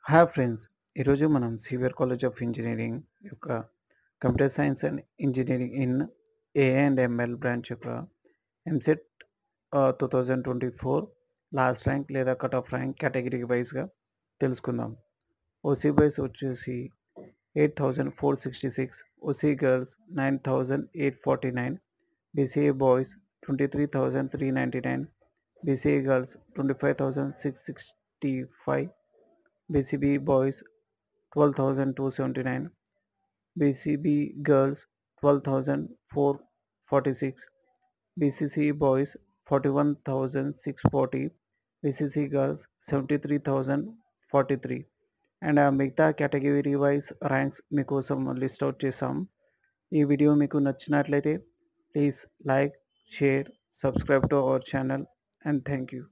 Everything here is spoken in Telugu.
Hi friends. ఈరోజు మనం సివిఆర్ కాలేజ్ ఆఫ్ ఇంజినీరింగ్ యొక్క computer science and engineering in AI and ML branch యొక్క ఎంసెట్ 2024 లాస్ట్ ర్యాంక్ లేదా కట్ ఆఫ్ ర్యాంక్ కేటగిరీ వైస్గా తెలుసుకుందాం. ఓసీ బాయ్స్ వచ్చేసి 8466, OC girls 9849, BCA boys 23399, BCA girls 25665, BCB boys 12,279, BCB girls 12,446, BCC boys 41,640, BCC girls 73,043 and ఆ మిగతా కేటగిరీ వైజ్ ర్యాంక్స్ మీకోసం లిస్ట్ అవుట్ చేసాం. ఈ వీడియో మీకు నచ్చినట్లయితే please like, share, subscribe to our channel and thank you.